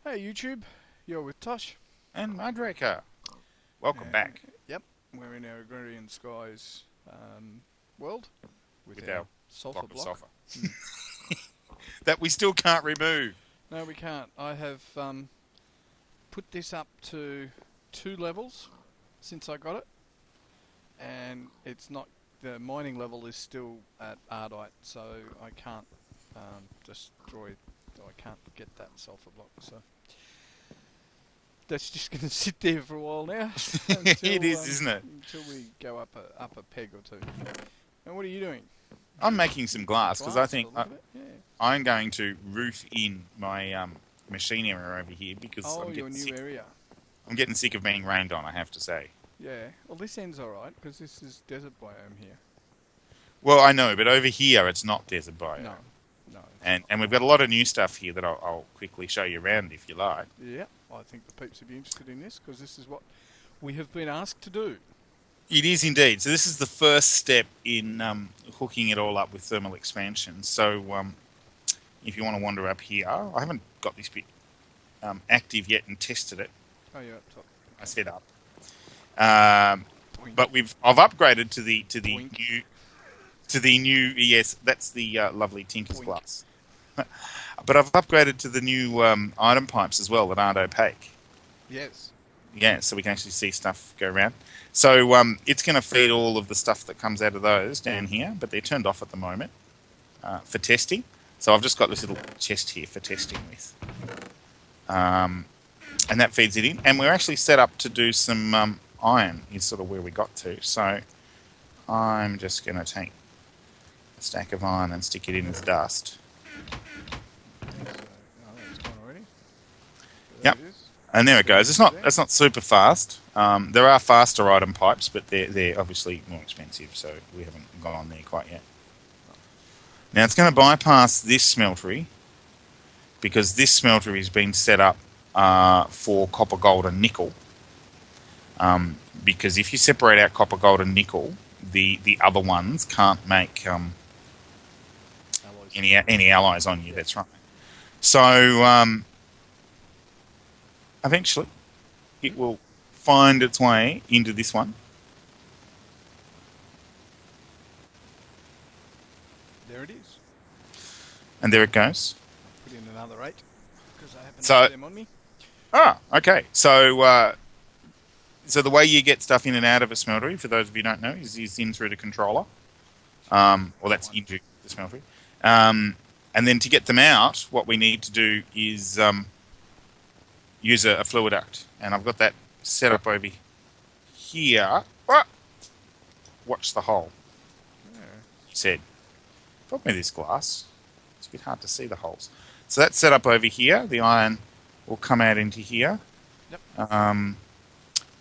Hey YouTube, you're with Tosh. And MudRaker. Welcome And back yep, we're in our Agrarian Skies world with with our our sulfur block of block. sulfur Hmm. that we still can't remove. No, we can't. I have put this up to 2 levels since I got it, and it's not. The mining level is still at Ardite, so I can't destroy. I can't get that sulfur block. So that's just going to sit there for a while now It until is, isn't it? until we go up a peg or two. And what are you doing? I'm making some Some glass because I glass by think the look of it. Yeah. I'm going to roof in my machine area over here because Oh, I'm your getting new sick. area. I'm getting sick of being rained on, I have to say. Yeah. Well, this end's all right because this is desert biome here. Well, I know, but over here it's not desert bio. No, no, it's And not. we've got a lot of new stuff here that I'll quickly show you around if you like. Yeah. I think the peeps would be interested in this because this is what we have been asked to do. It is indeed. So this is the first step in hooking it all up with thermal expansion. So if you want to wander up here, I haven't got this bit active yet and tested it. Oh, you're up top. I Okay. set up, um, Boink. but I've upgraded to Boink. the new. Yes, that's the lovely Tinker's Boink. glass. But I've upgraded to the new item pipes as well that aren't opaque. Yes. Yeah, so we can actually see stuff go around. So it's going to feed all of the stuff that comes out of those down here, but they're turned off at the moment for testing. So I've just got this little chest here for testing with. And that feeds it in. And we're actually set up to do some iron is sort of where we got to. So I'm just going to take a stack of iron and stick it in as dust. So, oh, that's gone already. So there Yep. it is. And there it goes. Feeding into there. It's not super fast. There are faster item pipes, but they're obviously more expensive, so we haven't gone there quite yet. Now it's going to bypass this smeltery because this smeltery has been set up for copper, gold, and nickel. Because if you separate out copper, gold, and nickel, the other ones can't make Alloys. any allies on you. Yeah. That's right. So eventually, it will find its way into this one. There it is. And there it goes. Put in another 8 because I happen to So, have them on me. okay. So the way you get stuff in and out of a smeltery, for those of you who don't know, is in through the controller. Or that's into the smeltery. And then to get them out, what we need to do is use a fluid duct. And I've got that set up over here. Ah! Watch the hole, Yeah. he said. Got me this glass. It's a bit hard to see the holes. So that's set up over here. The iron will come out into here. Yep.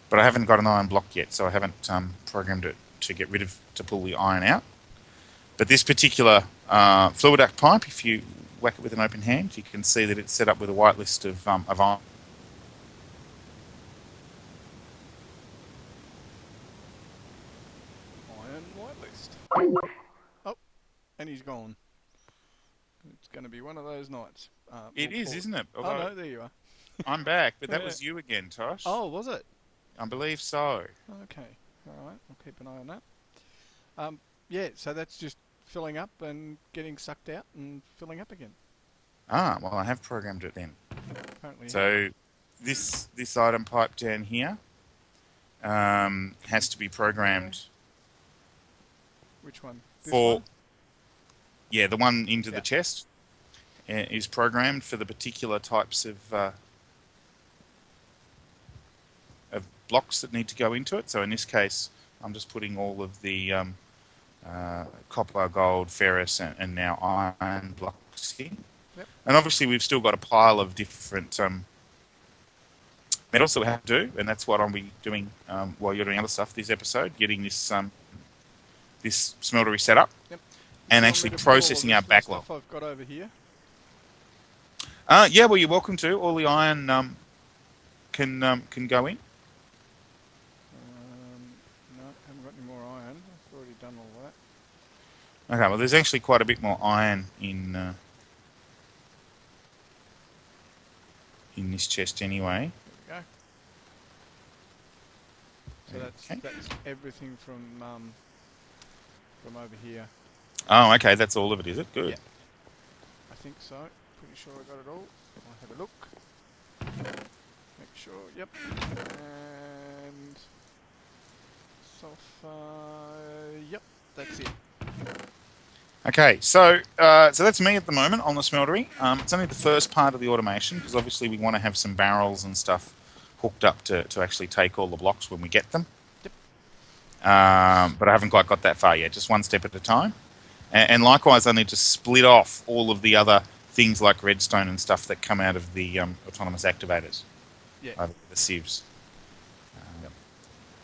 But I haven't got an iron block yet, so I haven't programmed it to pull the iron out. But this particular fluid duct pipe, if you whack it with an open hand, you can see that it's set up with a white list of iron. Iron whitelist. Oh, and he's gone. It's going to be one of those nights. It We'll is, call it. isn't it? Oh Although no, there you are. I'm back, but that Yeah. was you again, Tosh. Oh, was it? I believe so. Okay. All right. I'll keep an eye on that. Yeah. So that's just filling up and getting sucked out and filling up again. Well, I have programmed it then. Apparently. So this item pipe down here has to be programmed Which one? This for one? the one into Yeah. the chest is programmed for the particular types of blocks that need to go into it. So in this case, I'm just putting all of the copper, gold, ferrous, and now iron blocks in. Yep. And obviously, we've still got a pile of different metals that we have to do, and that's what I'll be doing while you're doing other stuff this episode, getting this smeltery set up Yep. and You want actually me to put all the processing rest our of the backlog. stuff I've got over here. Yeah, well, you're welcome to. All the iron can go in. No, haven't got any more iron. I've already done all that. Okay, well, there's actually quite a bit more iron in this chest anyway. There we go. So Okay. that's everything from over here. Oh, okay. That's all of it, is it? Good. Yeah, I think so. Pretty sure I got it all. I'll have a look. Make sure. Yep. And sulfur. Yep, that's it. Okay, so that's me at the moment on the smeltery. It's only the first part of the automation because obviously we want to have some barrels and stuff hooked up to actually take all the blocks when we get them. Yep. But I haven't quite got that far yet, just one step at a time. And likewise, I need to split off all of the other things like redstone and stuff that come out of the autonomous activators. Yeah. The sieves. Yep.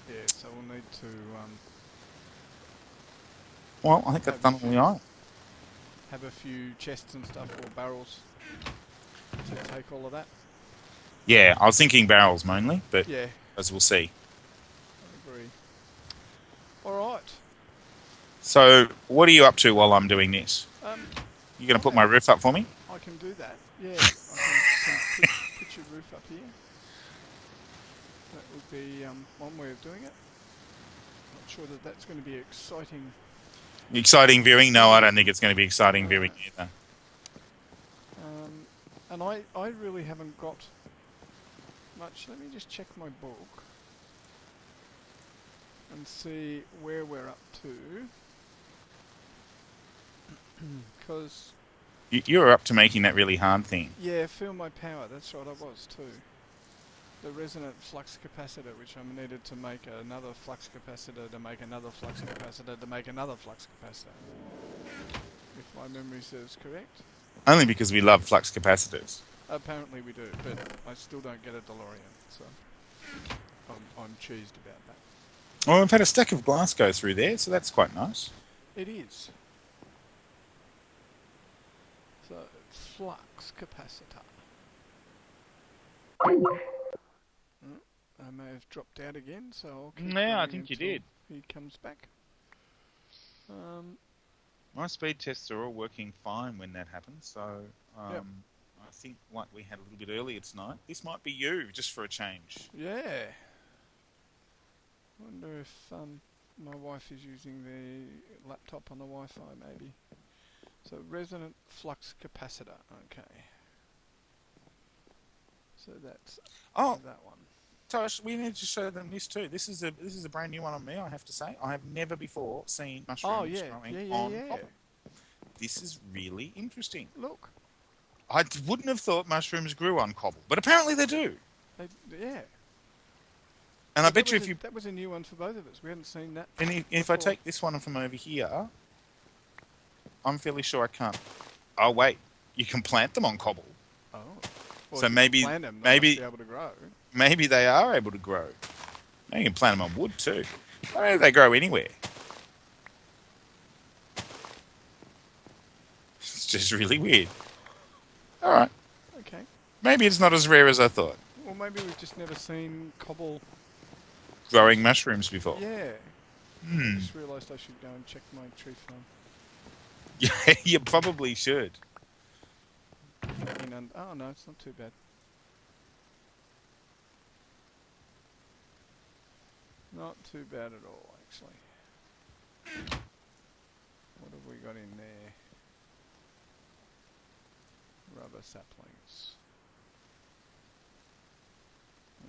Yeah, so we'll need to Well, I think that's done all the iron. have a few chests and stuff or barrels to take all of that. Yeah, I was thinking barrels mainly, but Yeah, as we'll see. I agree. All right. So, what are you up to while I'm doing this? You going to put my roof up for me? I can do that. Yeah, I can put your roof up here. That would be one way of doing it. Not sure that that's going to be exciting. Exciting viewing? No, I don't think it's going to be exciting viewing either. And I really haven't got much. Let me just check my book and see where we're up to. Because You're up to making that really hard thing. yeah, feel my power. That's right, I was too. The resonant flux capacitor, which I needed to make another flux capacitor, to make another flux capacitor, to make another flux capacitor. If my memory serves correct. Only because we love flux capacitors. Apparently we do, but I still don't get a DeLorean, so I'm cheesed about that. Well, we've had a stack of glass go through there, so that's quite nice. It is. So, flux capacitor. I may have dropped out again, so I'll keep Yeah, I going think you until did. he comes back. My speed tests are all working fine when that happens, so Yep. I think like we had a little bit earlier tonight, this might be you, just for a change. Yeah. Wonder if my wife is using the laptop on the Wi-Fi, maybe. So resonant flux capacitor. Okay. So that's that one. Tosh, we need to show them this too. This is a brand new one on me, I have to say. I have never before seen mushrooms growing on copper. This is really interesting. Look. I wouldn't have thought mushrooms grew on cobble, but apparently they do. Yeah. And I bet you if you... That was a new one for both of us. We hadn't seen that. And if I take this one from over here, I'm fairly sure I can't... Oh, wait. You can plant them on cobble. Oh. Well, so maybe... Plant them, they must be able to grow. Maybe they are able to grow. Now you can plant them on wood too. I mean, they grow anywhere. It's just really weird. Alright. Okay. Maybe it's not as rare as I thought. Well, maybe we've just never seen cobble... Growing mushrooms before. Yeah. I just realised I should go and check my tree farm. Yeah, you probably should. Oh no, it's not too bad. Not too bad at all, actually. What have we got in there? Rubber saplings.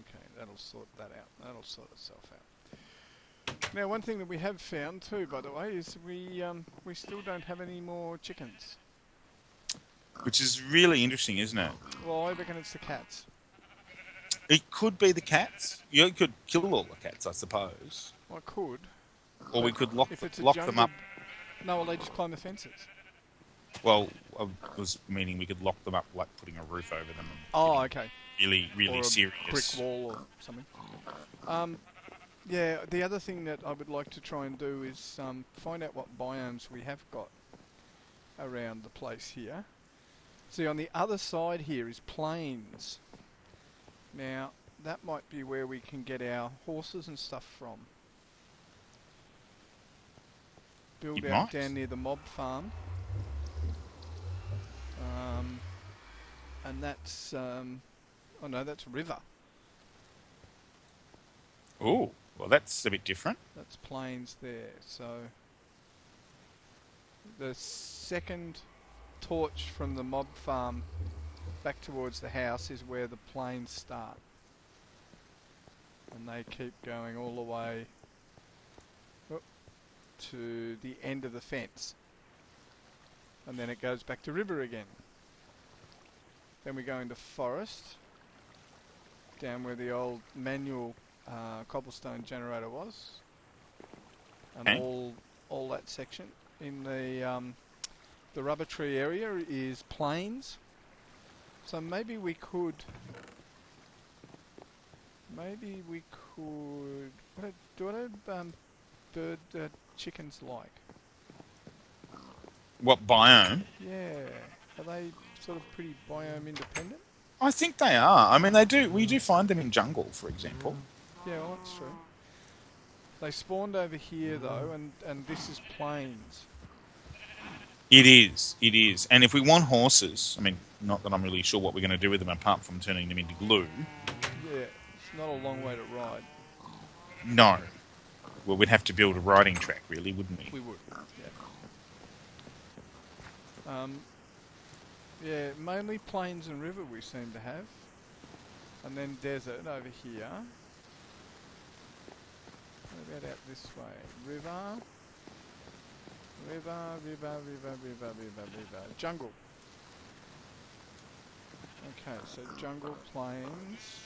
Okay, that'll sort that out. That'll sort itself out. Now, one thing that we have found too, by the way, is we still don't have any more chickens. Which is really interesting, isn't it? Well, I reckon it's the cats. It could be the cats. You could kill all the cats, I suppose. I could. Or we could lock them up. No, well, they just climb the fences. Well, I was meaning we could lock them up, like putting a roof over them. Okay. Really, really or serious. Brick wall or something. Yeah, the other thing that I would like to try and do is find out what biomes we have got around the place here. See, on the other side here is plains. Now, that might be where we can get our horses and stuff from. Build out down near the mob farm. And that's Oh no, that's river. Oh, well, that's a bit different. That's plains there. So the second torch from the mob farm back towards the house is where the plains start. And they keep going all the way to the end of the fence. And then it goes back to river again. Then we go into forest, down where the old manual cobblestone generator was. And Okay. all that section. In the rubber tree area is plains. So maybe we could... what bird chickens like? What biome? Yeah. Are they sort of pretty biome independent? I think they are. I mean, they do. We do find them in jungle, for example. Yeah, well, that's true. They spawned over here though, and this is plains. It is. It is. And if we want horses, I mean, not that I'm really sure what we're going to do with them apart from turning them into glue. Yeah, it's not a long way to ride. No. Well, we'd have to build a riding track, really, wouldn't we? We would, yeah. Yeah, mainly plains and river we seem to have. And then desert over here. What about out this way? River. Jungle. Okay, so jungle, plains.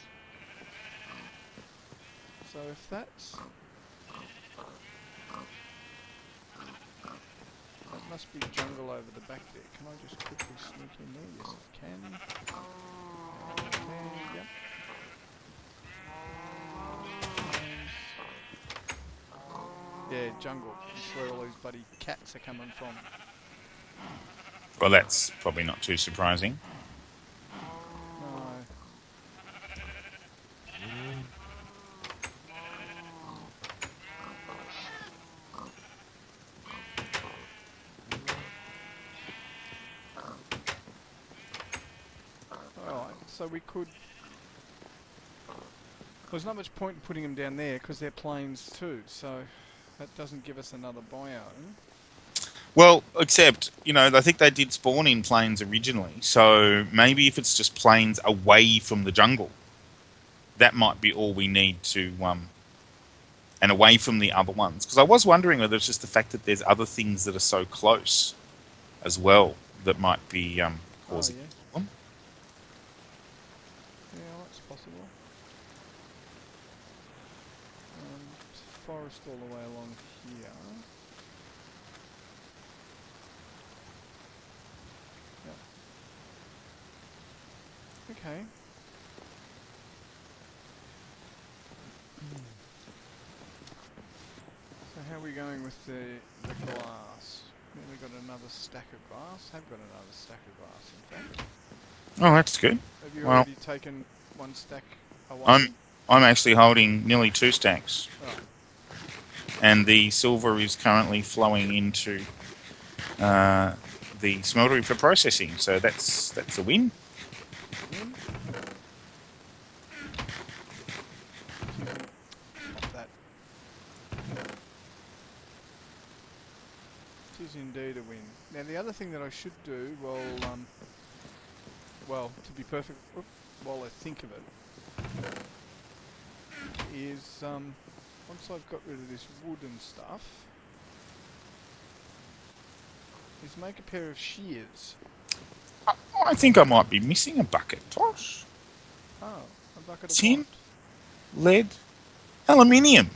So if that's... that must be jungle over the back there. Can I just quickly sneak in there? Yes, I can. Yep. Yeah, jungle. That's where all these bloody cats are coming from. Well, that's probably not too surprising. No. Alright, so we could... there's not much point in putting them down there because they're plains too, so that doesn't give us another biome. Well, except, you know, I think they did spawn in plains originally, so maybe if it's just plains away from the jungle, that might be all we need to, and away from the other ones. Because I was wondering whether it's just the fact that there's other things that are so close as well that might be causing yeah. a problem. Yeah, that's possible. Forest all the way along here. Yep. Okay. So how are we going with the glass? We've got another stack of glass. Have got another stack of glass, in fact. Oh, that's good. Have you Well, already taken one stack away? I'm actually holding nearly 2 stacks, Oh. and the silver is currently flowing into the smeltery for processing. So that's a win. In. Pop that. It is indeed a win. Now the other thing that I should do, well, to be perfect, while I think of it, is once I've got rid of this wood and stuff, is make a pair of shears. I think I might be missing a bucket, Tosh. Oh, a bucket of Tin? what? Lead? Aluminium?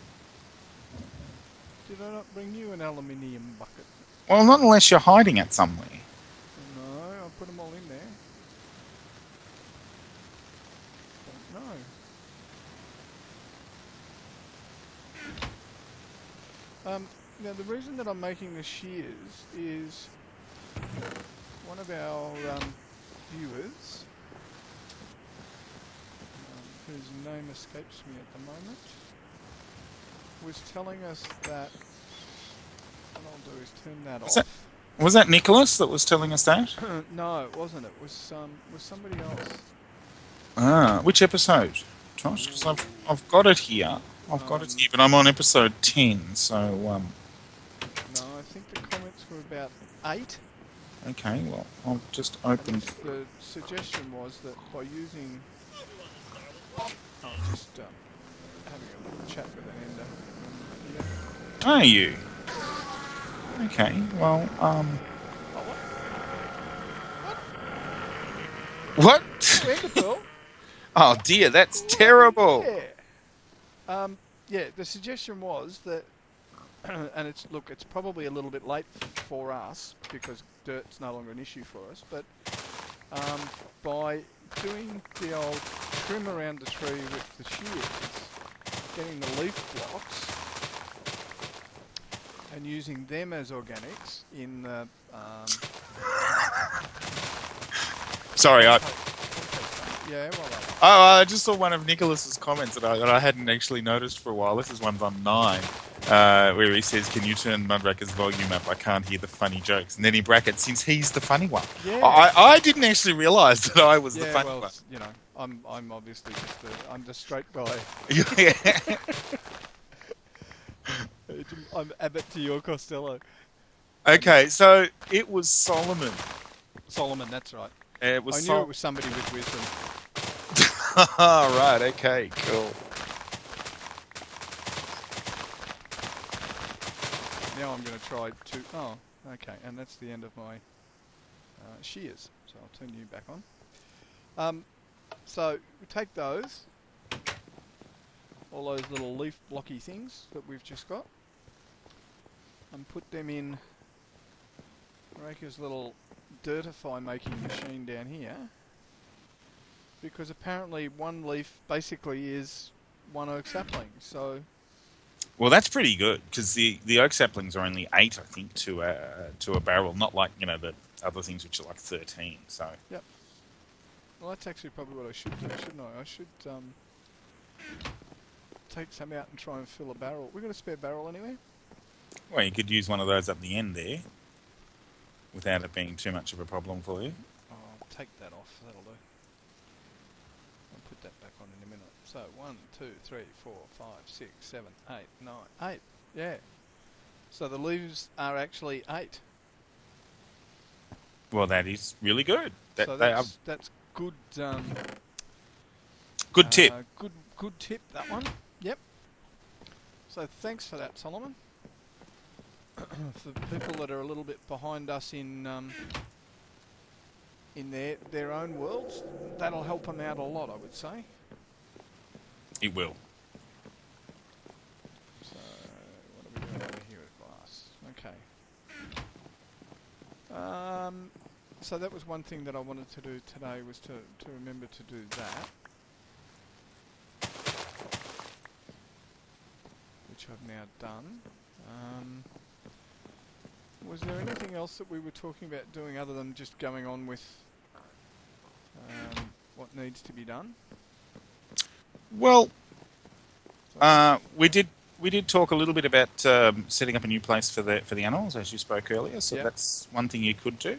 Did I not bring you an aluminium bucket? Well, not unless you're hiding it somewhere. No, I'll put them all in there. Don't know. Now the reason that I'm making the shears is one of our viewers, whose name escapes me at the moment, was telling us that what I'll do is turn that off. Was that Nicholas that was telling us that? No, it wasn't. It was somebody else. Which episode, Tosh? Because I've got it here. I've got it here, but I'm on episode 10, so No, I think the comments were about 8. okay. Well, I'll just And open. the suggestion was that by using... I'm just having a little chat with an ender. Are you? Okay. Well, Oh, what? what? Ender pearl? Oh dear, that's terrible. Yeah. Yeah, the suggestion was that, and it's probably a little bit late for us because dirt's no longer an issue for us, but by doing the old trim around the tree with the shears, getting the leaf blocks, and using them as organics in the... Sorry, Yeah, well, I just saw one of Nicholas's comments that I hadn't actually noticed for a while. This is one's on 9, where he says, "Can you turn MudRaker's volume up? I can't hear the funny jokes." And then he brackets, "Since he's the funny one." yeah. I didn't actually realise that I was the Yeah, funny well, one. you know, I'm obviously I'm the straight guy. Yeah. I'm Abbott to your Costello. Okay, so it was Solomon. Solomon, that's right. It was I knew it was somebody with wisdom. Right, okay, cool. Now I'm going to try to... Oh, okay, and that's the end of my shears. So I'll turn you back on. So we take those, all those little leaf blocky things that we've just got, and put them in Raker's little dirtify making machine down here, because apparently one leaf basically is one oak sapling. So, well, that's pretty good because the oak saplings are only 8, I think, to a barrel, not like the other things which are like 13. So yep. Well, that's actually probably what I should do, shouldn't I? I should take some out and try and fill a barrel. We got a spare barrel anywhere? well, you could use one of those at the end there, without it being too much of a problem for you. I'll take that off. That'll do. I'll put that back on in a minute. So 1, 2, 3, 4, 5, 6, 7, 8, 9, 8. Yeah. So the leaves are actually 8. Well, that is really good. So that's good. Good tip. Good tip, that one. Yep. So thanks for that, Solomon. For people that are a little bit behind us in their own worlds, that'll help them out a lot, I would say. It will. So what are we doing over here at glass? Okay. So that was one thing that I wanted to do today, was to remember to do that. Which I've now done. Was there anything else that we were talking about doing other than just going on with what needs to be done? Well, we did talk a little bit about setting up a new place for the animals, as you spoke earlier. So that's one thing you could do.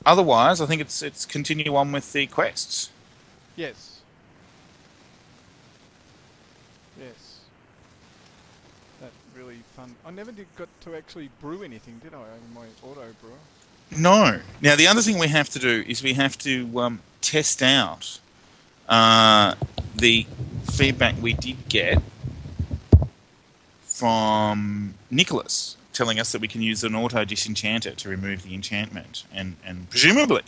Otherwise, I think it's continue on with the quests. Yes. Yes. That's really fun. I never got to actually brew anything, did I, over my auto brewer? No. Now, the other thing we have to do is we have to test out the feedback we did get from Nicholas, telling us that we can use an auto disenchanter to remove the enchantment, and presumably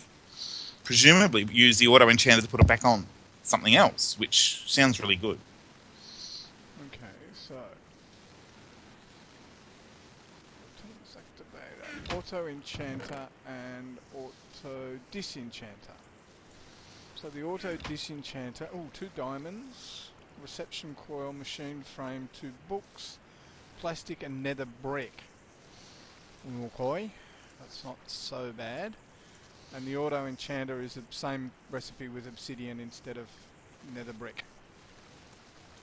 use the auto enchanter to put it back on something else, which sounds really good. Okay, so auto enchanter and auto disenchanter. So the auto disenchanter, 2 diamonds, reception coil, machine frame, 2 books, plastic and nether brick. Okay, that's not so bad. And the auto enchanter is the same recipe with obsidian instead of nether brick.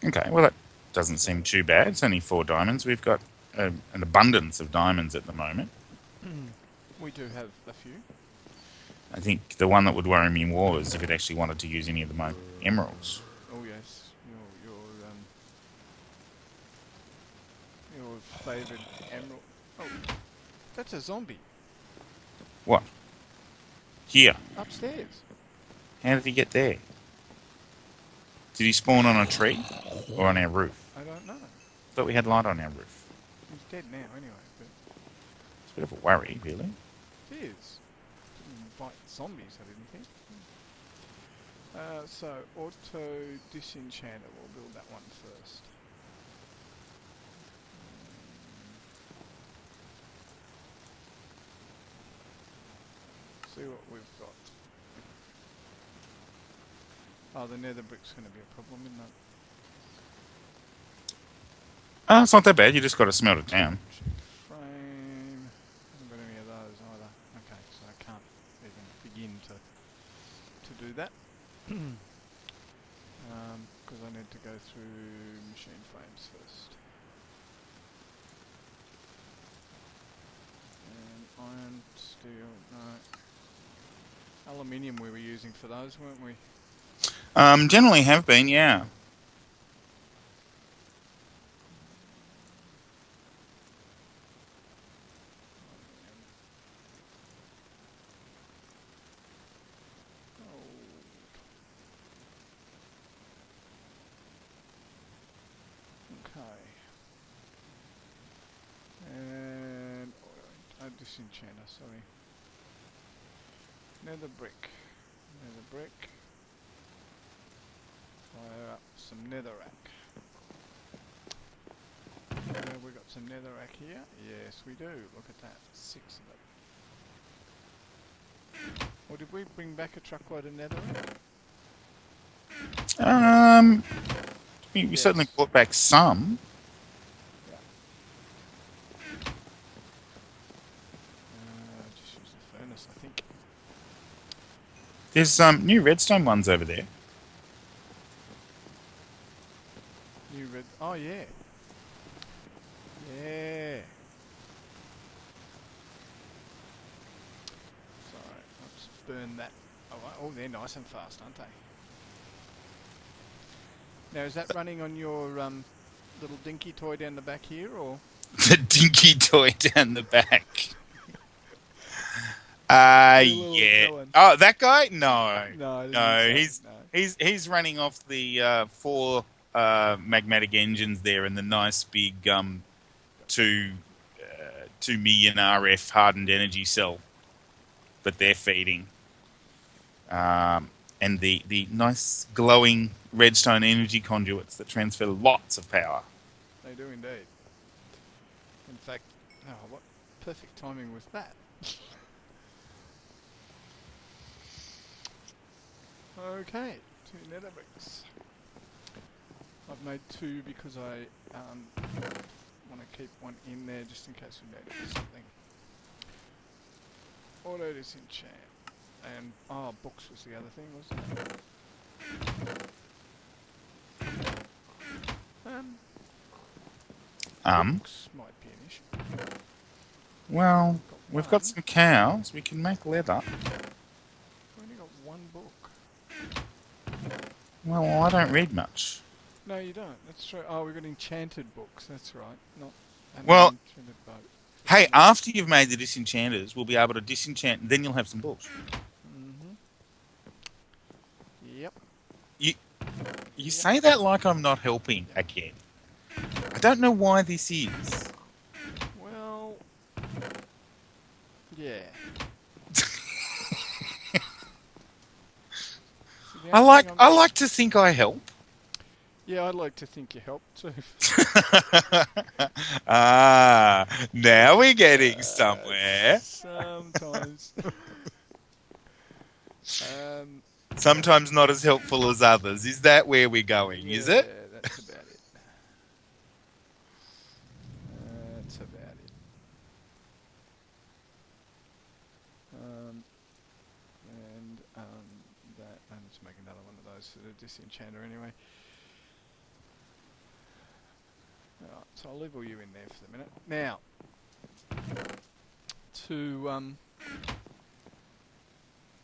Okay, well, that doesn't seem too bad. It's only 4 diamonds. We've got an abundance of diamonds at the moment. We do have a few. I think the one that would worry me more is if it actually wanted to use any of my emeralds. Oh yes, your favoured emerald. Oh, that's a zombie What? Here. upstairs. How did he get there? Did he spawn on a tree or on our roof? I don't know. I thought we had light on our roof. He's dead now, anyway. But It's a bit of a worry, really. it is. Didn't invite zombies, I didn't think. So auto disenchanter. We'll build that one first. See what we've got. Oh, the nether brick's going to be a problem, isn't it? It's not that bad. You just got to smelt it down. Frame. Haven't got any of those either. Okay, so I can't even begin to do that. Because I need to go through machine frames first. And iron, steel, no. Aluminium we were using for those, weren't we? Generally have been, yeah. And disenchanter, sorry. Nether brick. Nether brick. Fire up some netherrack. We got some netherrack here. Yes, we do. Look at that. 6 of them. Or did we bring back a truckload of netherrack? We Yes. certainly brought back some. Just use the furnace, I think. There's new redstone ones over there. New red. Oh yeah. Yeah. Sorry, let's burn that. Oh, they're nice and fast, aren't they? Now, is that running on your little dinky toy down the back here, or? The dinky toy down the back. Yeah. Oh, that guy? No. No, He's running off the 4 magmatic engines there and the nice big 2 million RF hardened energy cell that they're feeding. And the nice glowing redstone energy conduits that transfer lots of power. They do indeed. In fact, what perfect timing was that? Okay, 2 nether bricks. I've made 2 because I want to keep one in there just in case we need something. Auto disenchant. And, books was the other thing, wasn't it? Books might be an issue. Well, we've got some cows. We can make leather. We've only got 1 book. Well, I don't read much. No, you don't. That's true. Oh, we've got enchanted books. That's right. Not an Well, enchanted boat. Hey, after you've made the disenchanters, we'll be able to disenchant, and then you'll have some books. Yep. You say that like I'm not helping again. I don't know why this is. Well, yeah. I like to think I help. Yeah, I'd like to think you helped too. Now we're getting somewhere. Sometimes. Sometimes not as helpful as others. Is that where we're going, is it? Yeah, that's about it. That's about it. That, and let's make another one of those for the disenchanter anyway. Alright, so I'll leave all you in there for the minute. Now, to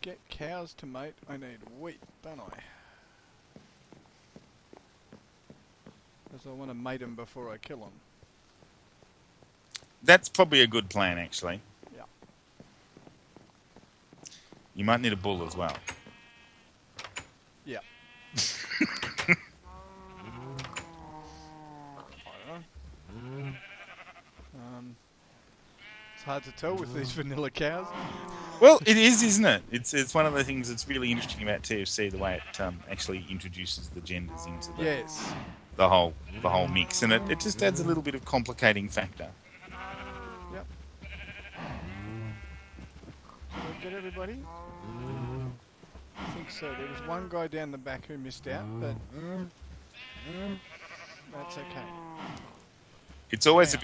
get cows to mate, I need wheat, don't I? Because I want to mate them before I kill them. That's probably a good plan, actually. Yeah. You might need a bull as well. Yeah. It's hard to tell with these vanilla cows. Well, it is, isn't it? It's one of the things that's really interesting about TFC, the way it actually introduces the genders into Yes. the whole mix, and it just adds a little bit of complicating factor. Yep. Did I get everybody? I think so. There was one guy down the back who missed out, but that's okay. It's always a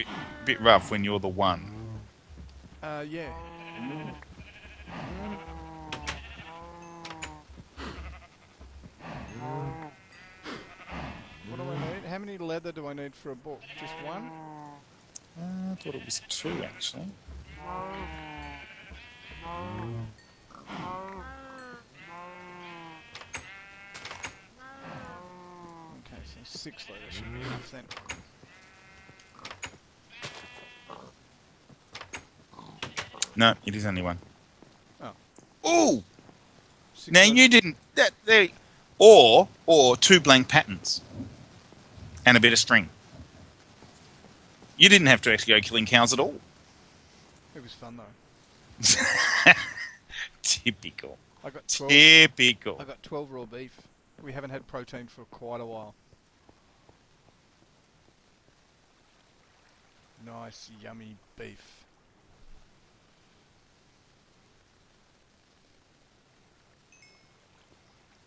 bit rough when you're the one. Yeah. What do I need? How many leather do I need for a book? Just one? I thought it was 2, actually. Okay, so 6 leather should be enough then. No, it is only 1. Oh. Ooh! Now leather. you didn't... Or 2 blank patterns. And a bit of string. You didn't have to actually go killing cows at all. It was fun though. Typical. I got 12. Typical. I got 12 raw beef. We haven't had protein for quite a while. Nice, yummy beef.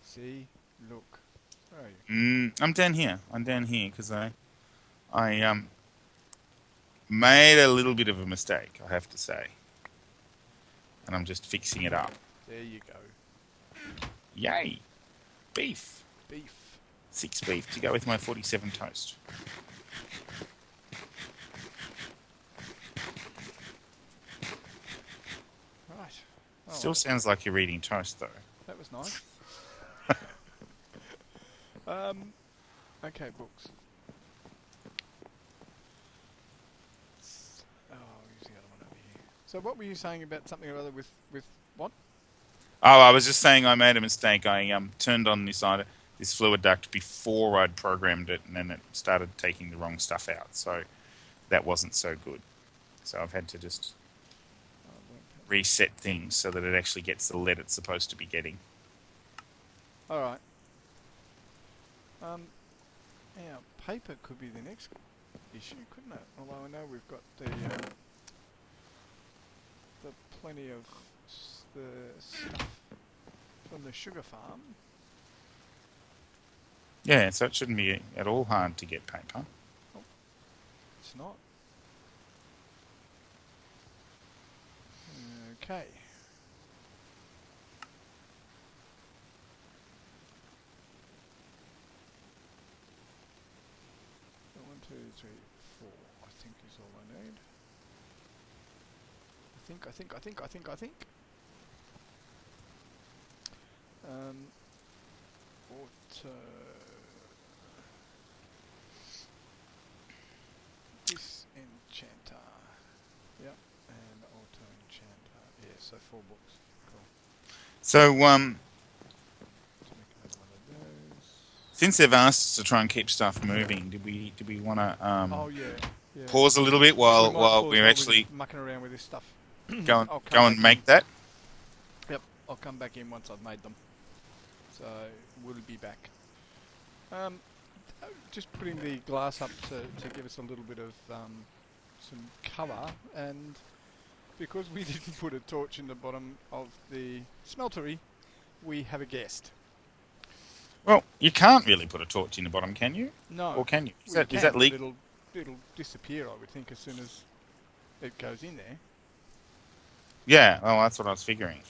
See, look. Where are you? I'm down here. Because I made a little bit of a mistake, I have to say. And I'm just fixing it up. There you go. Yay. Beef. Beef. 6 beef to go with my 47 toast. Right. Oh, Still sounds like you're eating toast, though. that was nice. Okay, books. Oh, I'll use the other one over here. So what were you saying about something or other with what? Oh, I was just saying I made a mistake. I turned on this fluid duct before I'd programmed it, and then it started taking the wrong stuff out. So that wasn't so good. So I've had to just reset things so that it actually gets the lead it's supposed to be getting. All right. Now, paper could be the next issue, couldn't it? Although I know we've got the plenty of the stuff from the sugar farm. Yeah, so it shouldn't be at all hard to get paper. Oh, it's not. Okay. So 1, 2, 3, 4. I think is all I need. I think. Auto. Disenchanter. Yep, and auto enchanter. Yeah, so 4 books. Cool. So, To make another one of those. since they've asked us to try and keep stuff moving, did we want to Oh yeah. pause a little bit We while might pause we're while actually mucking around with this stuff. go I'll come and back make in. that? Yep, I'll come back in once I've made them. So we'll be back. Just putting the glass up to give us a little bit of some colour, and because we didn't put a torch in the bottom of the smeltery, we have a guest. Well, you can't really put a torch in the bottom, can you? No. Or can you? Is We that can, but legal? It'll disappear, I would think, as soon as it goes in there. Yeah, well, that's what I was figuring.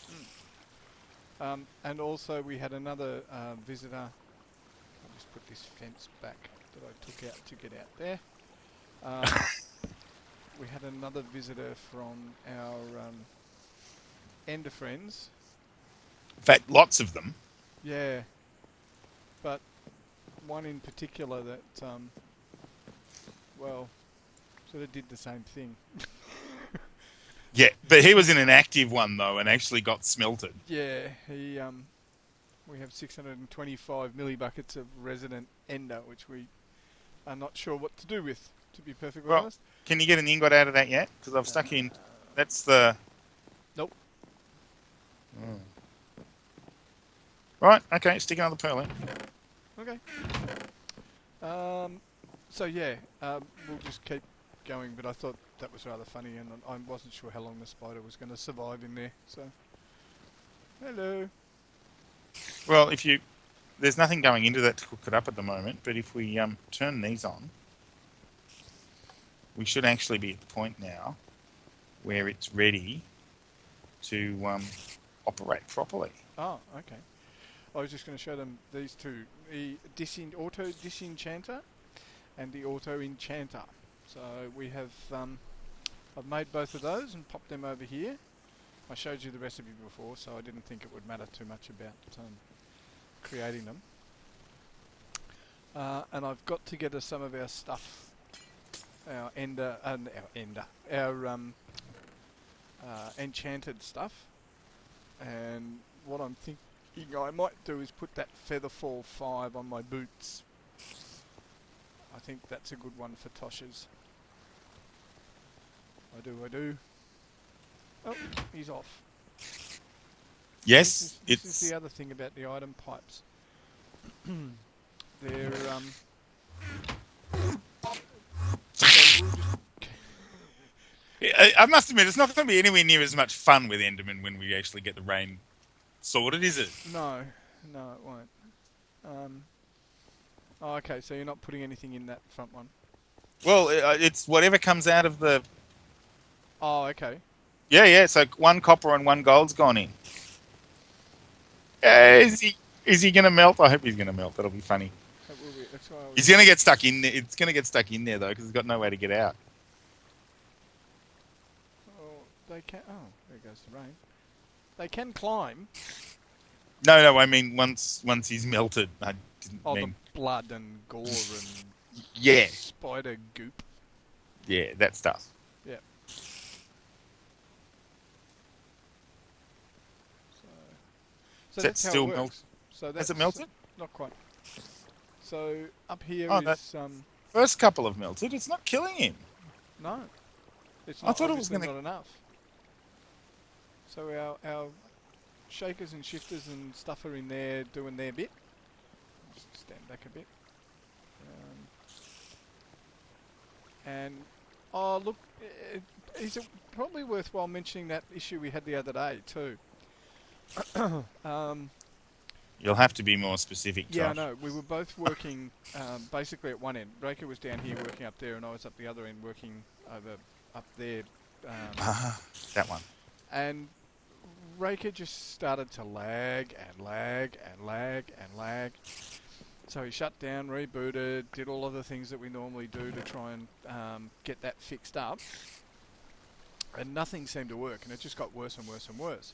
And also we had another visitor. I'll just put this fence back that I took out to get out there. we had another visitor from our Ender friends. In fact, lots of them. Yeah, but one in particular that, well, sort of did the same thing. Yeah, but he was in an active one though, and actually got smelted. Yeah, we have 625 millibuckets of resident Ender, which we are not sure what to do with, to be perfectly Well, honest. can you get an ingot out of that yet? Because I've stuck in. That's the. Nope. Oh. Right. Okay. Stick another pearl in. Okay. So yeah, we'll just keep going, but I thought that was rather funny, and I wasn't sure how long the spider was going to survive in there. So, hello. Well, if you, there's nothing going into that to cook it up at the moment. But if we turn these on, we should actually be at the point now where it's ready to operate properly. Oh, okay. I was just going to show them these two, the auto disenchanter and the auto enchanter. So we have, I've made both of those and popped them over here. I showed you the recipe before, so I didn't think it would matter too much about creating them. And I've got together some of our stuff, our enchanted stuff, and what I'm thinking I might do is put that Featherfall 5 on my boots. I think that's a good one for Tosh's. I do. Oh, he's off. Yes, This is the other thing about the item pipes. They're I must admit, it's not going to be anywhere near as much fun with Enderman when we actually get the rain sorted, is it? No, it won't. Oh, okay, so you're not putting anything in that front one? Well, it's whatever comes out of the... Oh, okay. Yeah, so 1 copper and 1 gold's gone in. Is he going to melt? I hope he's going to melt. That'll be funny. That will be, that's why I was He's going to get stuck in there. It's going to get stuck in there, though, because he's got no way to get out. Oh, they can... Oh, there goes the rain. They can climb. No, I mean once he's melted. I didn't mean... the blood and gore and yeah, spider goop. Yeah, that stuff. Yeah. So that's how still it works. melted. So Has it melted? Not quite. So up here is first couple have melted. It's not killing him. No, it's not. I thought it was not enough. So our shakers and shifters and stuff are in there doing their bit. Just stand back a bit. And oh look, is it probably worthwhile mentioning that issue we had the other day too? You'll have to be more specific, Josh. Yeah, I know. We were both working basically at one end. Raker was down here working up there, and I was up the other end working up there. That one. And Raker just started to lag and lag and lag and lag. So he shut down, rebooted, did all of the things that we normally do to try and get that fixed up. And nothing seemed to work, and it just got worse and worse and worse.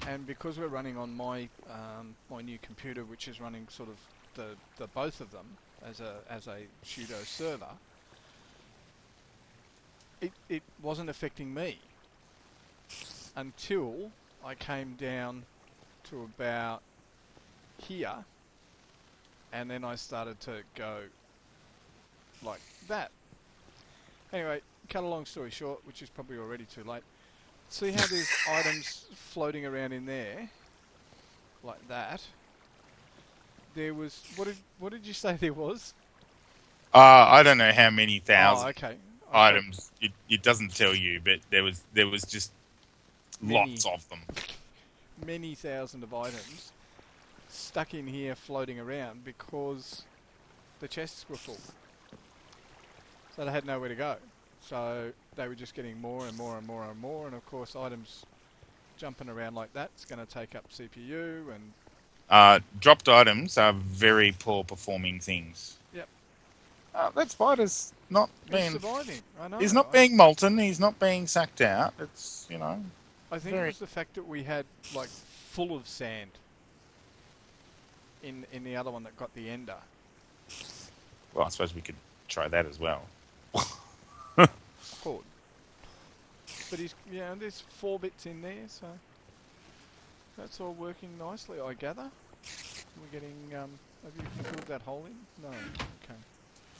And because we're running on my my new computer, which is running sort of the both of them as a pseudo server, it wasn't affecting me until I came down to about here, and then I started to go like that. Anyway, cut a long story short, which is probably already too late. See how there's items floating around in there, like that. There was what did you say there was? I don't know how many thousand okay. items. It doesn't tell you, but there was just lots of them. Many thousand of items stuck in here floating around because the chests were full. So they had nowhere to go. So they were just getting more and more and more and more, and of course items jumping around like that's going to take up CPU and... dropped items are very poor performing things. Yep. That spider's not He's being. surviving. I know. He's not being molten. He's not being sucked out. It's I think it very. was the fact that we had like full of sand in the other one that got the ender. Well, I suppose we could try that as well. Cool. But there's 4 bits in there, so that's all working nicely, I gather. We're getting. Have you filled that hole in? No. Okay.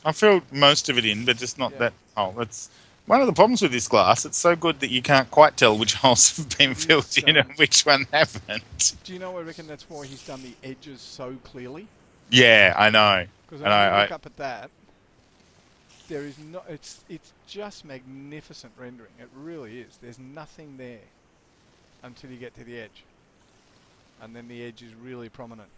I filled most of it in, but just not Yeah. that hole. That's one of the problems with this glass. It's so good that you can't quite tell which holes have been It filled is, in and which one haven't. Do you know? I reckon that's why he's done the edges so clearly. Yeah, I know. Because And when you look up at that, there is no. It's just magnificent rendering. It really is. There's nothing there until you get to the edge, and then the edge is really prominent.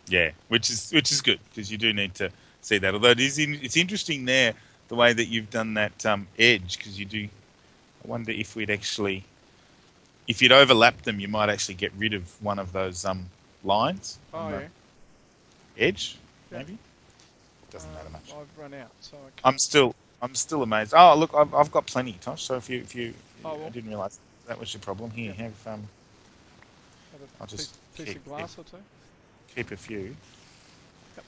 yeah, which is good because you do need to see that. Although it's interesting there the way that you've done that edge because you do. I wonder if if you'd overlap them, you might actually get rid of one of those lines Oh on yeah. the edge. Yeah. Maybe doesn't matter much. I've run out, so I can't. I'm still amazed. Oh look, I've got plenty, Tosh. So if you Oh, well. I didn't realise that was your problem. Here, Yeah. have Have I'll a just piece of glass or two. keep a few. Yep.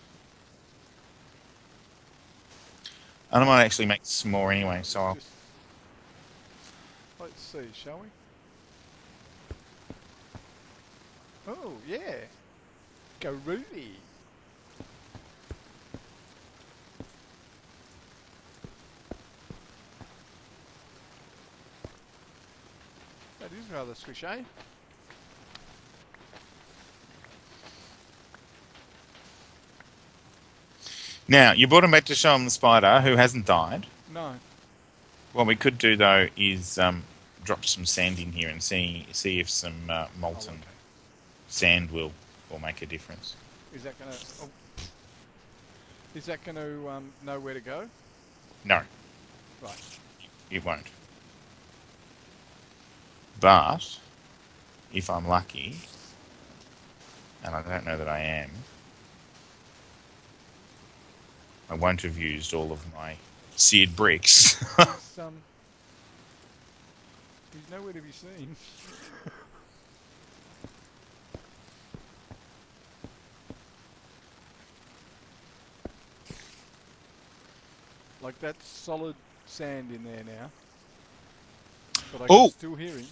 And I might actually make some more anyway. So I'll, Just, let's see, shall we? Oh yeah, go Ruby. That is rather swish, eh? now you brought him back to show him the spider who hasn't died. No. What we could do though is drop some sand in here and see if some molten Oh, okay. sand will make a difference. Is that gonna? Oh. Is that gonna know where to go? No, Right. it won't. But if I'm lucky, and I don't know that I am, I won't have used all of my seared bricks. He's nowhere to be seen. Like that's solid sand in there now. But I can still hear him.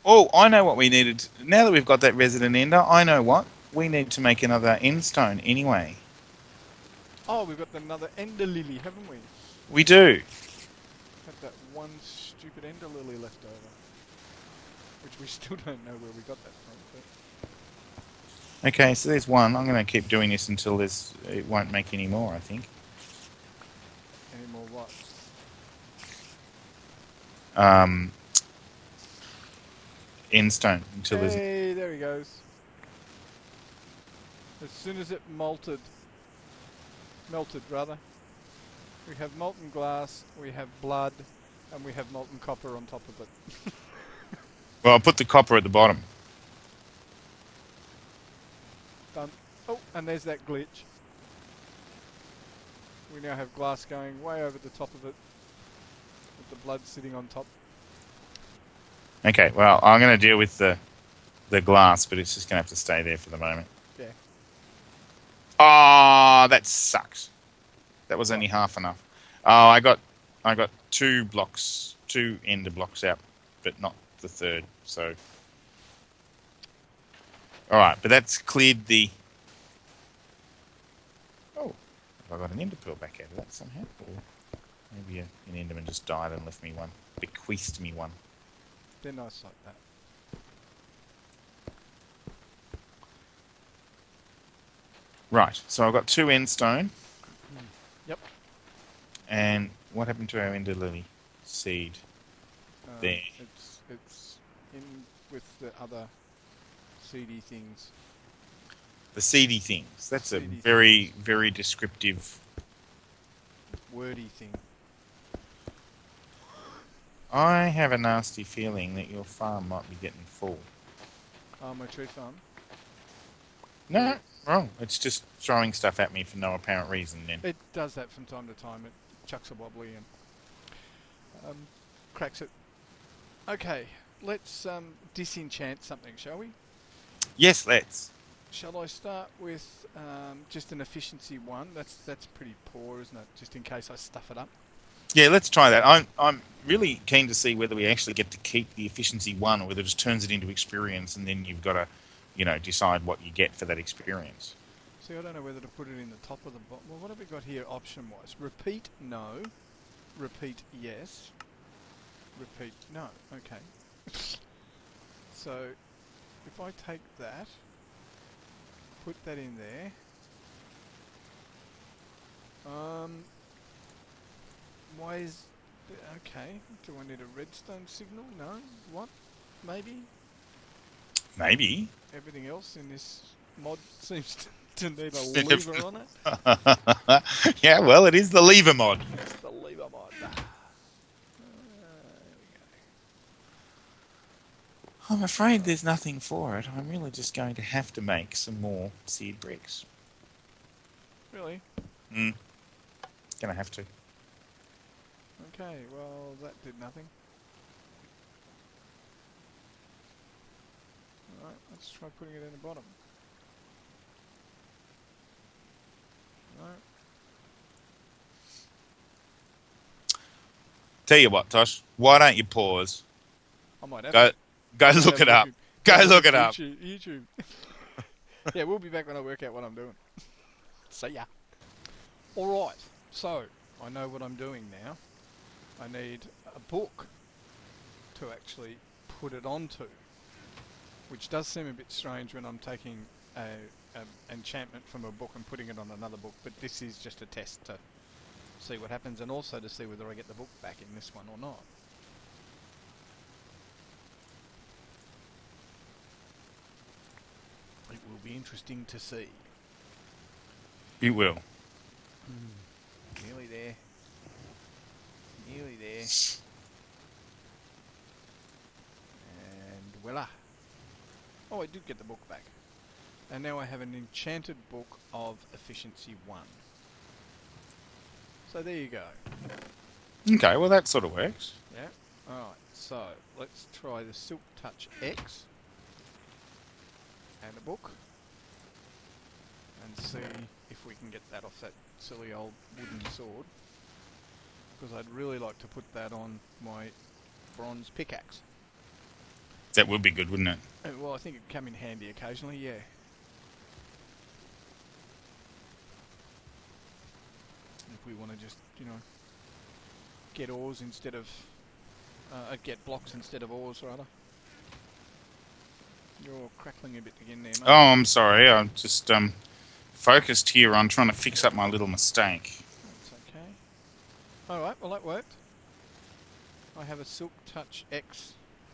Oh, I know what we needed. Now that we've got that resident ender, I know what. We need to make another end stone anyway. Oh, we've got another ender lily, haven't we? We do. Had that one stupid ender lily left over. Which we still don't know where we got that from. But Okay, so there's one. I'm going to keep doing this until it won't make any more, I think. any more what? End stone until there's... Hey, there he goes. As soon as it melted rather. We have molten glass, we have blood, and we have molten copper on top of it. Well, I'll put the copper at the bottom. Done. Oh, and there's that glitch. We now have glass going way over the top of it, with the blood sitting on top. Okay, well, I'm going to deal with the glass, but it's just going to have to stay there for the moment. Yeah. Oh, that sucks. That was only half enough. Oh, I got 2 ender blocks out, but not the third. So, all right, but that's cleared the. Oh, have I got an ender pearl back out of that somehow? Or maybe an enderman just died and left me one, bequeathed me one. They're nice like that. Right, so I've got 2 end stone. Yep. And what happened to our ender lily seed? There. It's in with the other seedy things. The seedy things. That's Seedy a very, very descriptive. Wordy thing. I have a nasty feeling that your farm might be getting full. Oh, my tree farm. No, wrong. It's just throwing stuff at me for no apparent reason then. It does that from time to time. It chucks a wobbly and cracks it. Okay, let's disenchant something, shall we? Yes, let's. Shall I start with just an efficiency 1? That's pretty poor, isn't it? Just in case I stuff it up. Yeah, let's try that. I'm really keen to see whether we actually get to keep the efficiency 1 or whether it just turns it into experience and then you've got to, decide what you get for that experience. See, I don't know whether to put it in the top or the bottom. Well, what have we got here option-wise? Repeat, no. Repeat, yes. Repeat, no. Okay. So, if I take that, put that in there. Why is... Okay, do I need a redstone signal? No? What? Maybe? Maybe. Everything else in this mod seems to need a lever on it. Yeah, well, it is the lever mod. It's the lever mod. There I'm afraid there's nothing for it. I'm really just going to have to make some more seed bricks. we go. Really? Gonna have to. Okay, well, that did nothing. Alright, let's try putting it in the bottom. No. Tell you what, Tosh, why don't you pause? I might have Go, to. go I might look have it to up. Go look it up. YouTube. Yeah, we'll be back when I work out what I'm doing. See ya. Alright, so, I know what I'm doing now. I need a book to actually put it onto, which does seem a bit strange when I'm taking an enchantment from a book and putting it on another book, but this is just a test to see what happens and also to see whether I get the book back in this one or not. It will be interesting to see. You will. Nearly there. Nearly there. And voila. Oh, I did get the book back. And now I have an enchanted book of efficiency 1. So there you go. Okay, well that sort of works. Yeah. Alright, so let's try the Silk Touch X and a book and see if we can get that off that silly old wooden sword, because I'd really like to put that on my bronze pickaxe. That would be good, wouldn't it? Well, I think it'd come in handy occasionally, yeah. If we want to just, get ores instead of... get blocks instead of ores, rather. You're crackling a bit again there, mate. Oh, I'm sorry. I'm just focused here on trying to fix up my little mistake. That's okay. Alright, well that worked. I have a Silk Touch X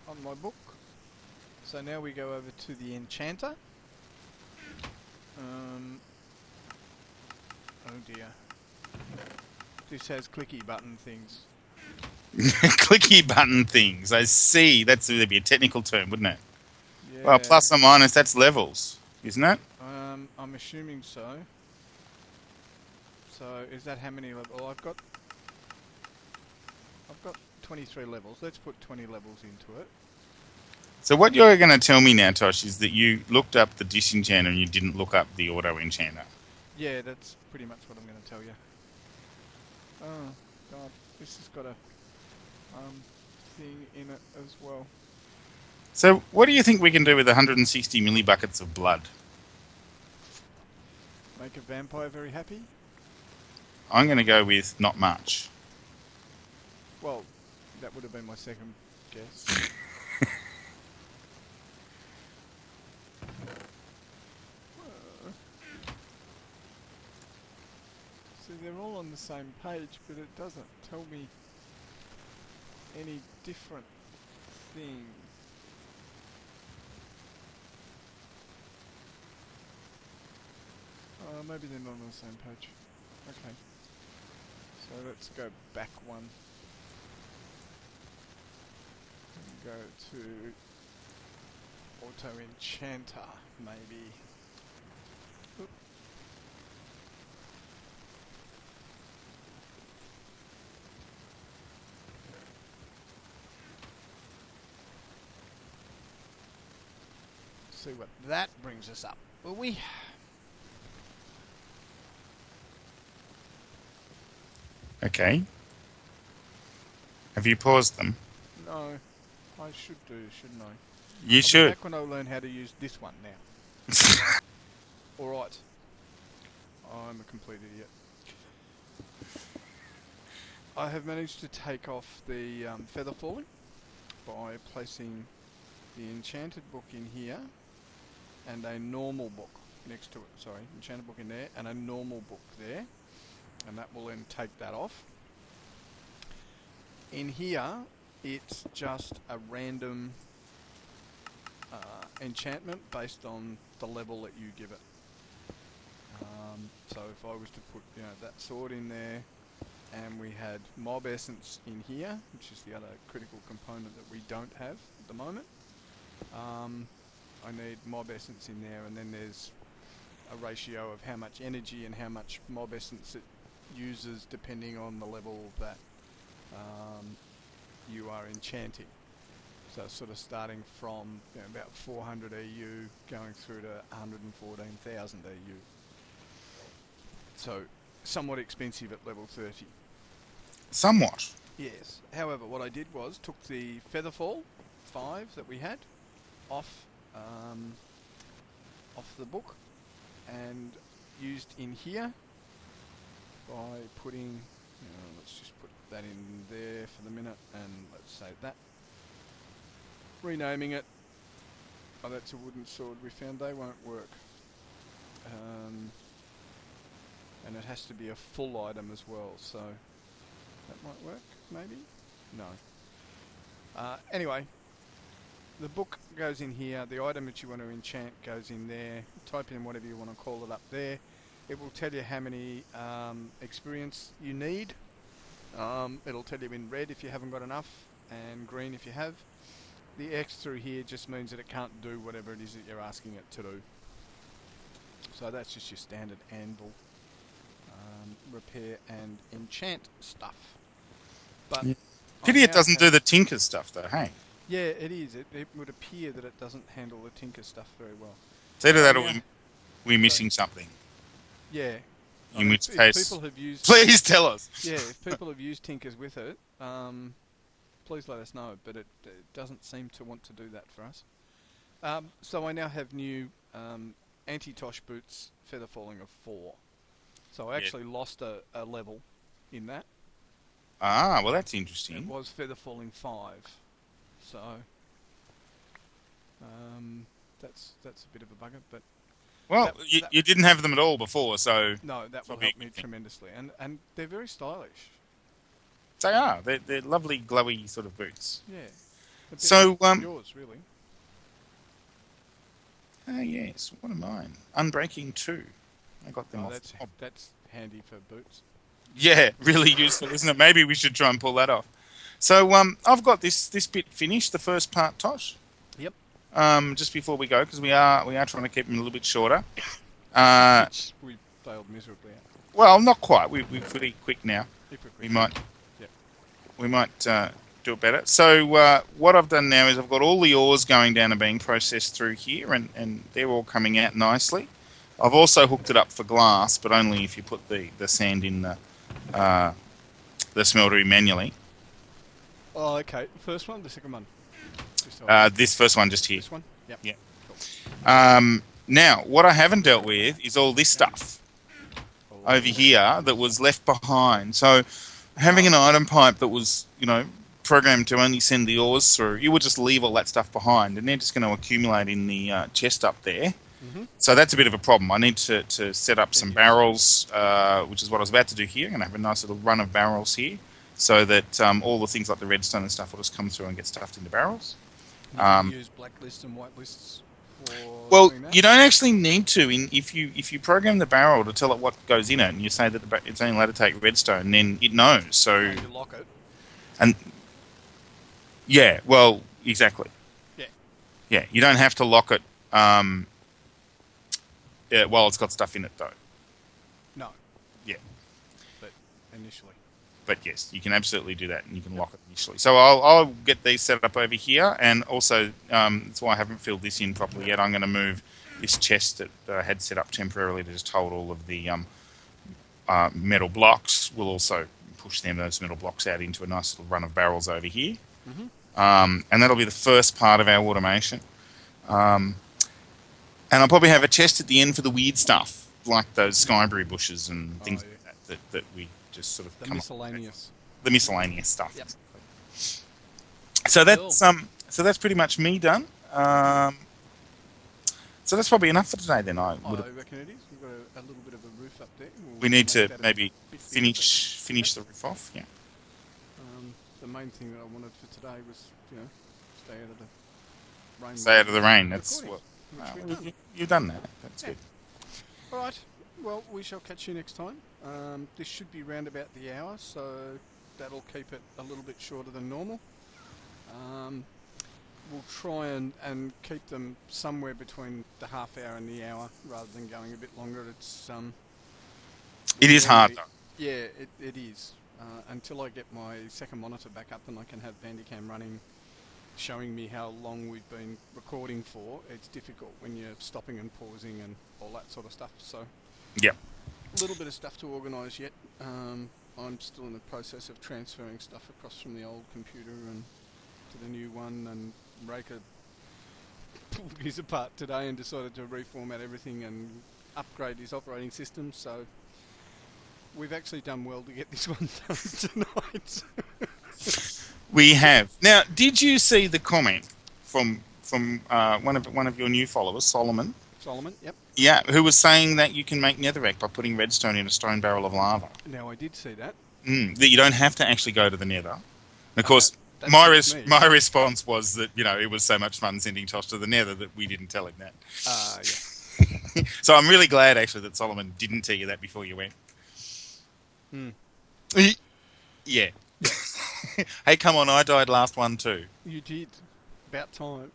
on my book. So now we go over to the enchanter. Oh dear. This has clicky button things. Clicky button things. I see. That'd be a technical term, wouldn't it? Yeah. Well, plus or minus, that's levels, isn't it? I'm assuming so. So is that how many levels? Well, I've got 23 levels. Let's put 20 levels into it. So what you're going to tell me now, Tosh, is that you looked up the disenchanter and you didn't look up the auto enchanter. Yeah, that's pretty much what I'm going to tell you. Oh god, this has got a thing in it as well. So what do you think we can do with 160 millibuckets of blood? Make a vampire very happy? I'm going to go with not much. Well, that would have been my second guess. See, they're all on the same page, but it doesn't tell me any different thing. Maybe they're not on the same page. Okay. So let's go back one. And go to Auto Enchanter, maybe. Oop. see what that brings us up, will we? Okay. Have you paused them? No, I should do, shouldn't I? You I'll should. be back when I learn how to use this one now. Alright. I'm a complete idiot. I have managed to take off the feather falling by placing the enchanted book in here and a normal book next to it. Sorry, enchanted book in there and a normal book there. And that will then take that off. In here, it's just a random enchantment based on the level that you give it. So if I was to put that sword in there, and we had mob essence in here, which is the other critical component that we don't have at the moment. I need mob essence in there, and then there's a ratio of how much energy and how much mob essence it uses depending on the level that you are enchanting. So sort of starting from about 400 EU going through to 114,000 EU. So somewhat expensive at level 30. Somewhat. Yes. However, what I did was took the Featherfall 5 that we had off the book and used in here by putting, let's just put that in there for the minute and let's save that. Renaming it. Oh, that's a wooden sword we found. They won't work. And it has to be a full item as well, so that might work, maybe? No. Anyway, the book goes in here, the item that you want to enchant goes in there, type in whatever you want to call it up there. It will tell you how many experience you need. It'll tell you in red if you haven't got enough, and green if you have. The X through here just means that it can't do whatever it is that you're asking it to do. So that's just your standard anvil. Repair and enchant stuff. But yeah. Pity it doesn't do the tinker stuff though, hey? Yeah, it is. It would appear that it doesn't handle the tinker stuff very well. It's either that or we're missing something. Yeah. In which case, people have used, please tell us. Yeah, if people have used tinkers with it, please let us know. But it doesn't seem to want to do that for us. So I now have new anti-tosh boots, feather falling of 4. So I actually lost a level in that. Ah, well that's interesting. It was feather falling 5. So that's a bit of a bugger, but well, you didn't have them at all before, so no, that will help me tremendously, and they're very stylish. They are. They're lovely, glowy sort of boots. Yeah. So yours really. Yes. What are mine? Unbreaking 2. I got them off. That's handy for boots. Yeah, really useful, isn't it? Maybe we should try and pull that off. So I've got this bit finished, the first part, Tosh. Yep. Just before we go, because we are trying to keep them a little bit shorter. Which we failed miserably at. Well, not quite. We're pretty quick now. We might do it better. So what I've done now is I've got all the ores going down and being processed through here, and they're all coming out nicely. I've also hooked it up for glass, but only if you put the sand in the smeltery manually. Oh, okay. The first one, the second one? This first one just here. This one? Yep. Yeah. Cool. Now, what I haven't dealt with is all this stuff over here that was left behind. So having an item pipe that was, programmed to only send the ores through, you would just leave all that stuff behind, and they're just going to accumulate in the chest up there. Mm-hmm. So that's a bit of a problem. I need to set up some barrels, which is what I was about to do here. I'm going to have a nice little run of barrels here, so that all the things like the redstone and stuff will just come through and get stuffed into barrels. You can use black lists and white lists for doing that? You don't actually need to. If you program the barrel to tell it what goes in it, and you say that it's only allowed to take redstone, then it knows. So you lock it. And yeah, well, exactly. Yeah, you don't have to lock it. Well, it's got stuff in it though. No. Yeah. But initially. But yes, you can absolutely do that, and you can lock it initially. So I'll get these set up over here, and also that's why I haven't filled this in properly yet. I'm going to move this chest that I had set up temporarily to just hold all of the metal blocks. We'll also push those metal blocks out into a nice little run of barrels over here. And that'll be the first part of our automation. And I'll probably have a chest at the end for the weird stuff, like those skyberry bushes and things like that we just sort of the miscellaneous. The miscellaneous stuff. Yep. So that's pretty much me done. So that's probably enough for today. Then I reckon it is. We've got a little bit of a roof up there. We need to maybe finish the roof off. Yeah. The main thing that I wanted for today was, stay out of the rain. Stay out of the rain. That's what. You've done that. That's good. All right. Well, we shall catch you next time. This should be round about the hour, so that'll keep it a little bit shorter than normal. We'll try and keep them somewhere between the half hour and the hour, rather than going a bit longer. It is hard, though. Yeah, it is. Until I get my second monitor back up and I can have Bandicam running, showing me how long we've been recording for, it's difficult when you're stopping and pausing and all that sort of stuff. So, yeah, a little bit of stuff to organise yet. I'm still in the process of transferring stuff across from the old computer and to the new one, and Raker pulled his apart today and decided to reformat everything and upgrade his operating system, so we've actually done well to get this one done tonight. We have. Now, did you see the comment from one of your new followers, Solomon? Solomon, yep. Yeah, who was saying that you can make netherrack by putting redstone in a stone barrel of lava. Now, I did see that. That you don't have to actually go to the nether. And of course, my response was that, it was so much fun sending Tosh to the nether that we didn't tell him that. Yeah. So I'm really glad, actually, that Solomon didn't tell you that before you went. Yeah. Hey, come on, I died last one too. You did. About time.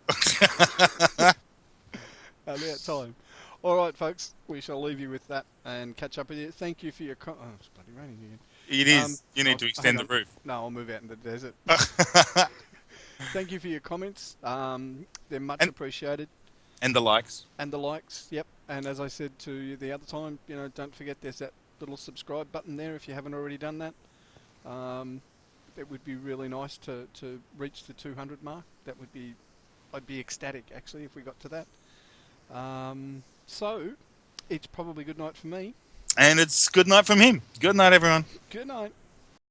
About time. All right, folks, we shall leave you with that and catch up with you. Thank you for your... Oh, it's bloody raining again. It is. You need to extend the roof. No, I'll move out in the desert. Thank you for your comments. They're much appreciated. And the likes. And the likes, yep. And as I said to you the other time, don't forget there's that little subscribe button there if you haven't already done that. It would be really nice to reach the 200 mark. I'd be ecstatic, actually, if we got to that. So, it's probably good night for me. And it's good night from him. Good night, everyone. Good night.